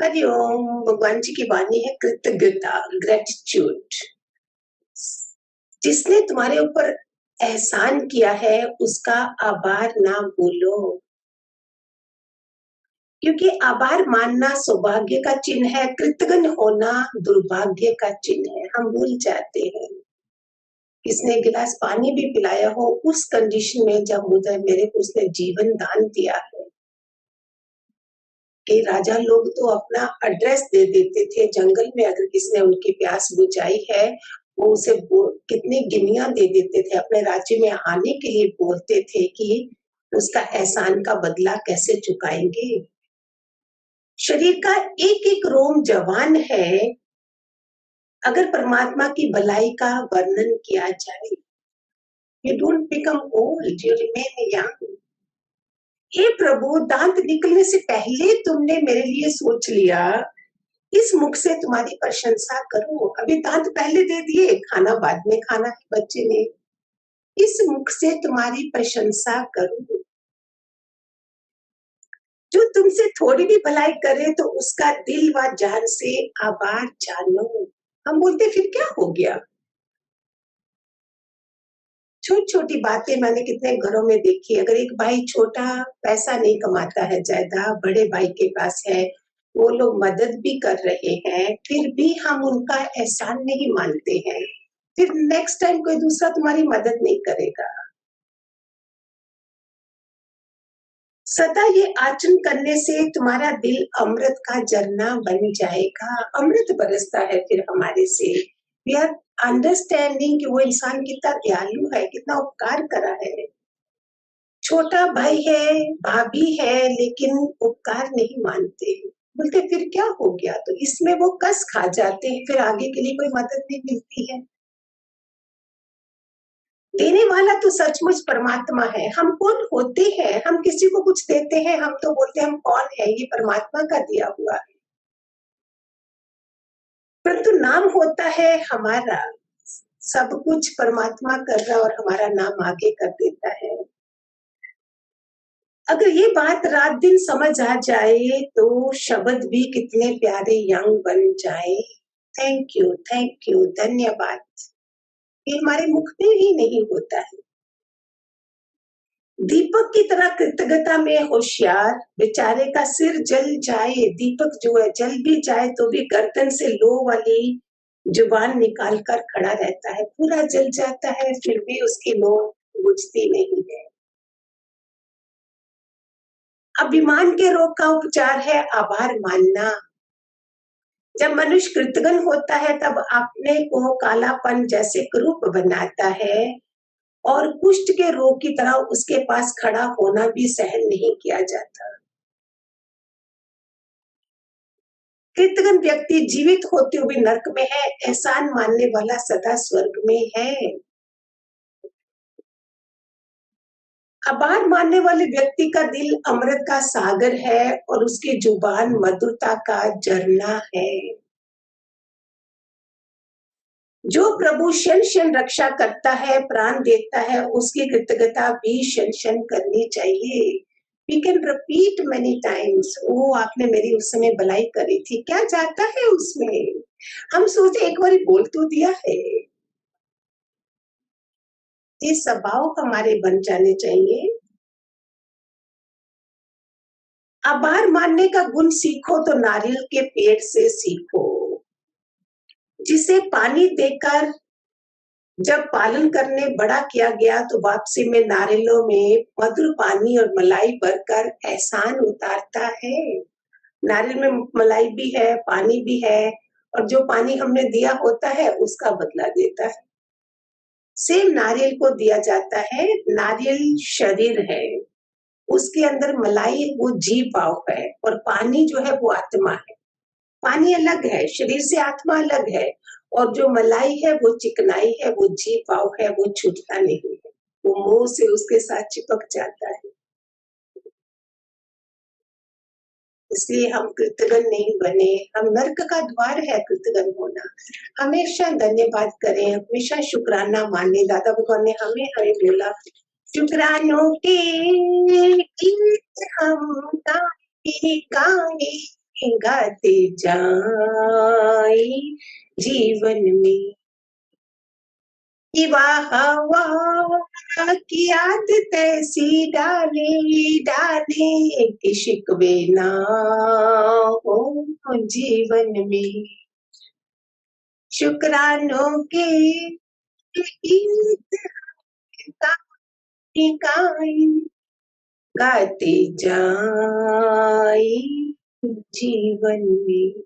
हरिओम। भगवान जी की वाणी है कृतज्ञता, ग्रेटिट्यूड। जिसने तुम्हारे ऊपर एहसान किया है उसका आभार ना भूलो, क्योंकि आभार मानना सौभाग्य का चिन्ह है, कृतज्ञ होना दुर्भाग्य का चिन्ह है। हम भूल जाते हैं। किसने गिलास पानी भी पिलाया हो उस कंडीशन में जब मुझे मेरे को उसने जीवन दान दिया है। कि राजा लोग तो अपना एड्रेस दे देते थे जंगल में, अगर किसी ने उनकी प्यास बुझाई है वो उसे कितनी गिनिया दे देते थे, अपने राज्य में आने के लिए बोलते थे कि उसका एहसान का बदला कैसे चुकाएंगे। शरीर का एक एक रोम जवान है अगर परमात्मा की भलाई का वर्णन किया जाए। You don't become old, you remain young. हे प्रभु, दांत निकलने से पहले तुमने मेरे लिए सोच लिया, इस मुख से तुम्हारी प्रशंसा करो। अभी दांत पहले दे दिए, खाना बाद में खाना है बच्चे ने। इस मुख से तुम्हारी प्रशंसा करो। जो तुमसे थोड़ी भी भलाई करे तो उसका दिल व जान से आभार जानो। हम बोलते फिर क्या हो गया। छोटी छोटी बातें मैंने कितने घरों में देखी। अगर एक भाई छोटा पैसा नहीं कमाता है ज्यादा, बड़े भाई के पास है, वो लोग मदद भी कर रहे हैं, फिर भी हम उनका एहसान नहीं मानते हैं। फिर नेक्स्ट टाइम कोई दूसरा तुम्हारी मदद नहीं करेगा। सदा ये आचरण करने से तुम्हारा दिल अमृत का झरना बन जाएगा। अमृत बरसता है फिर हमारे से। वी आर अंडरस्टैंडिंग कि वो इंसान कितना दयालु है, कितना उपकार करा है। छोटा भाई है, भाभी है, लेकिन उपकार नहीं मानते। बोलते फिर क्या हो गया, तो इसमें वो कस खा जाते हैं, फिर आगे के लिए कोई मदद नहीं मिलती है। देने वाला तो सचमुच परमात्मा है। हम कौन होते हैं, हम किसी को कुछ देते हैं, हम तो बोलते हैं हम कौन है, ये परमात्मा का दिया हुआ है। परंतु नाम होता है हमारा, सब कुछ परमात्मा कर रहा और हमारा नाम आगे कर देता है। अगर ये बात रात दिन समझ आ जाए तो शब्द भी कितने प्यारे यंग बन जाए। थैंक यू, धन्यवाद। ये हमारे मुख में ही नहीं होता है। दीपक की तरह कृतज्ञता में होशियार, बेचारे का सिर जल जाए, दीपक जो है जल भी जाए तो भी गर्दन से लो वाली जुबान निकाल कर खड़ा रहता है। पूरा जल जाता है फिर भी उसकी लो बुझती नहीं है। अभिमान के रोग का उपचार है आभार मानना। जब मनुष्य कृतज्ञ होता है तब अपने को कालापन जैसे कुरूप बनाता है और कुष्ठ के रोग की तरह उसके पास खड़ा होना भी सहन नहीं किया जाता। कृतज्ञ व्यक्ति जीवित होते हुए नरक में है, एहसान मानने वाला सदा स्वर्ग में है। आभार मानने वाले व्यक्ति का दिल अमृत का सागर है और उसकी जुबान मधुरता का झरना है। जो प्रभु क्षण क्षण रक्षा करता है, प्राण देता है, उसकी कृतज्ञता भी क्षण क्षण करनी चाहिए। We can repeat many times, ओ आपने मेरी उस समय भलाई करी थी, क्या जाता है उसमें। हम सोचे एक बार बोल तो दिया है। ये स्वभाव हमारे बन जाने चाहिए। आभार मानने का गुण सीखो तो नारियल के पेड़ से सीखो। जिसे पानी देकर जब पालन करने बड़ा किया गया तो वापसी में नारियलों में मधुर पानी और मलाई भरकर एहसान उतारता है। नारियल में मलाई भी है, पानी भी है, और जो पानी हमने दिया होता है उसका बदला देता है। सेम नारियल को दिया जाता है। नारियल शरीर है, उसके अंदर मलाई वो जीव भाव है, और पानी जो है वो आत्मा है। पानी अलग है, शरीर से आत्मा अलग है, और जो मलाई है वो चिकनाई है, वो जीव भाव है, वो छूटता नहीं है, वो मोह से उसके साथ चिपक जाता है। इसलिए हम कृतज्ञ नहीं बने। हम नर्क का द्वार है कृतज्ञ होना। हमेशा धन्यवाद करें, हमेशा शुक्राना माने। दादा भगवान ने हमें हमें बोला, शुक्रानों के गीत हम गाएंगे, गाते जाए जीवन में कि वाह वाह की आदत ऐसी डाले डाले कि शिकवे ना हो जीवन में शुक्रानों के गीत गाए गाए गाते जाए जीवन में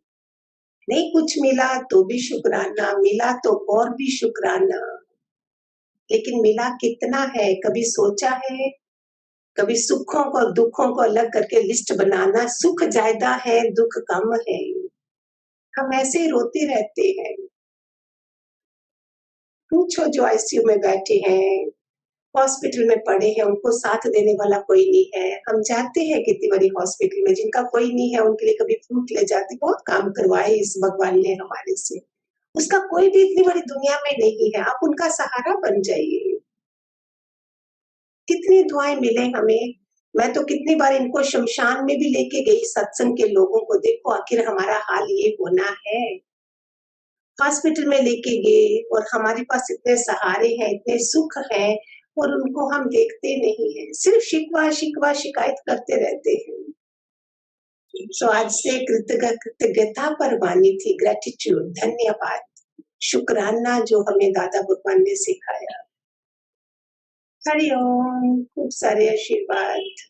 नहीं कुछ मिला तो भी शुक्राना मिला तो और भी शुक्राना लेकिन मिला कितना है कभी सोचा है कभी सुखों को दुखों को अलग करके लिस्ट बनाना सुख ज्यादा है दुख कम है हम ऐसे ही रोते रहते हैं पूछो जो आईसीयू में बैठे हैं हॉस्पिटल में पड़े हैं उनको साथ देने वाला कोई नहीं है हम जाते हैं कितनी बड़ी हॉस्पिटल में जिनका कोई नहीं है उनके लिए कभी फ्रूट ले जाते बहुत काम करवाए इस भगवान ने हमारे से उसका कोई भी इतनी बड़ी दुनिया में नहीं है आप उनका सहारा बन जाइए कितनी दुआएं मिले हमें मैं तो कितनी बार इनको शमशान में भी लेके गई सत्संग के लोगों को देखो आखिर हमारा हाल ये होना है हॉस्पिटल में लेके गए और हमारे पास इतने सहारे हैं इतने सुख हैं और उनको हम देखते नहीं है सिर्फ शिकवा शिकवा शिकायत करते रहते हैं तो आज से कृतज्ञता पर वाणी थी ग्रेटिट्यूड धन्यवाद शुक्राना जो हमें दादा भगवान ने सिखाया हरिओम खूब सारे आशीर्वाद